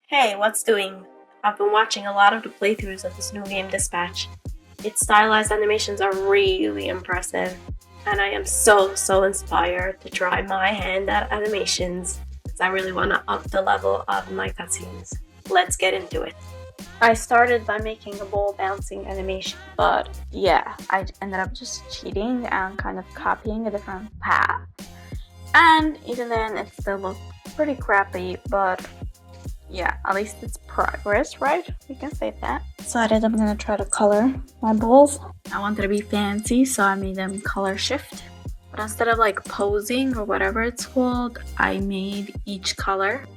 Hey, what's doing? I've been watching a lot of the playthroughs of this new game Dispatch. Its stylized animations are really impressive, and I am so inspired to try my hand at animations because I really want to up the level of my cutscenes. Let's get into it. I started by making a ball bouncing animation, but yeah, I ended up just cheating and kind of copying a different path. And even then, it still looked pretty crappy, but yeah, at least it's progress, right? We can say that. Decided I'm gonna try to color my balls. I wanted to be fancy, so I made them color shift. But instead of like posing or whatever it's called, I made each color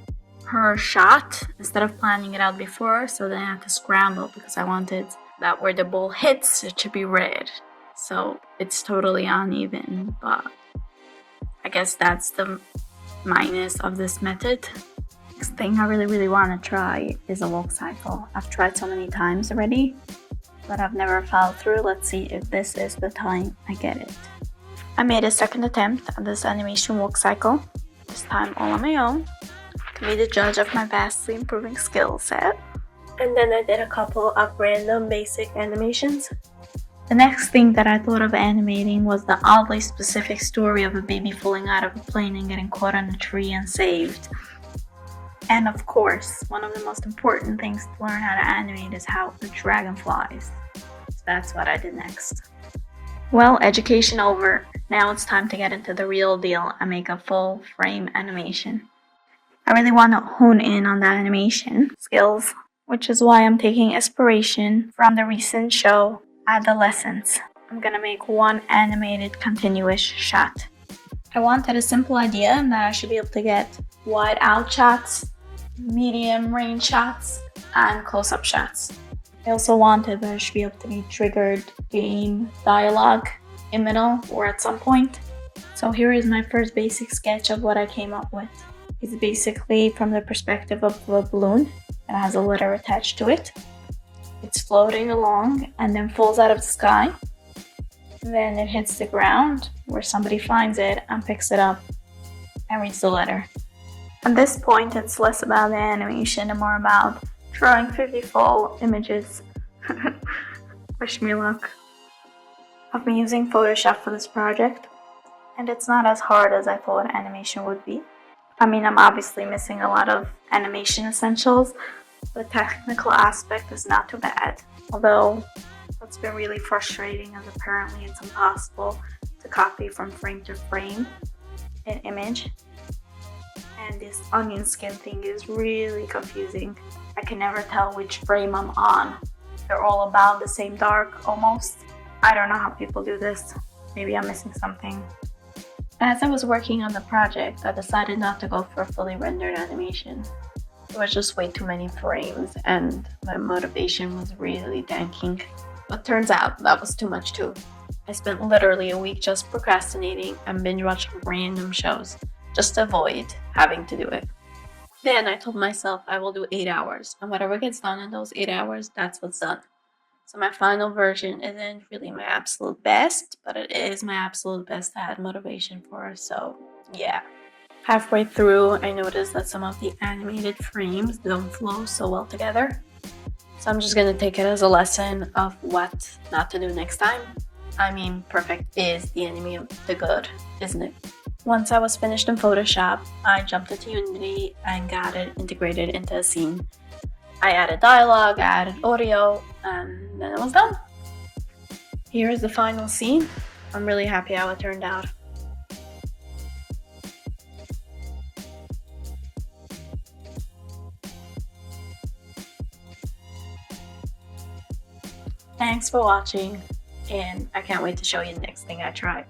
per shot instead of planning it out before. So then I had to scramble because I wanted that where the ball hits, it should be red. So it's totally uneven, but I guess that's the minus of this method. Next thing I really want to try is a walk cycle. I've tried so many times already, but I've never followed through. Let's see if this is the time I get it. I made a second attempt at this animation walk cycle, this time all on my own, to be the judge of my vastly improving skill set. And then I did a couple of random basic animations. The next thing that I thought of animating was the oddly specific story of a baby falling out of a plane and getting caught on a tree and saved. And of course, one of the most important things to learn how to animate is how the dragon flies. So that's what I did next. Well, education over. Now it's time to get into the real deal and make a full frame animation. I really want to hone in on the animation skills, which is why I'm taking inspiration from the recent show Adolescence. I'm gonna make one animated continuous shot. I wanted a simple idea and that I should be able to get wide out shots, medium range shots, and close-up shots. I also wanted that I should be able to be triggered in dialogue in middle or at some point. So here is my first basic sketch of what I came up with. It's basically from the perspective of a balloon that has a letter attached to it. It's floating along and then falls out of the sky. Then it hits the ground where somebody finds it and picks it up and reads the letter. At this point, it's less about the animation and more about drawing 50 images. Wish me luck. I've been using Photoshop for this project, and it's not as hard as I thought animation would be. I mean, I'm obviously missing a lot of animation essentials, but the technical aspect is not too bad. Although, what's been really frustrating is apparently it's impossible to copy from frame to frame an image. And this onion skin thing is really confusing. I can never tell which frame I'm on. They're all about the same dark, almost. I don't know how people do this. Maybe I'm missing something. As I was working on the project, I decided not to go for a fully rendered animation. It was just way too many frames and my motivation was really tanking. But turns out that was too much too. I spent literally a week just procrastinating and binge watching random shows just to avoid having to do it. Then I told myself I will do 8 hours, and whatever gets done in those 8 hours, that's what's done. So my final version isn't really my absolute best, but it is my absolute best I had motivation for, so yeah. Halfway through, I noticed that some of the animated frames don't flow so well together. So I'm just gonna take it as a lesson of what not to do next time. I mean, perfect is the enemy of the good, isn't it? Once I was finished in Photoshop, I jumped into Unity and got it integrated into a scene. I added dialogue, I added audio, and then it was done. Here is the final scene. I'm really happy how it turned out. Thanks for watching, and I can't wait to show you the next thing I try.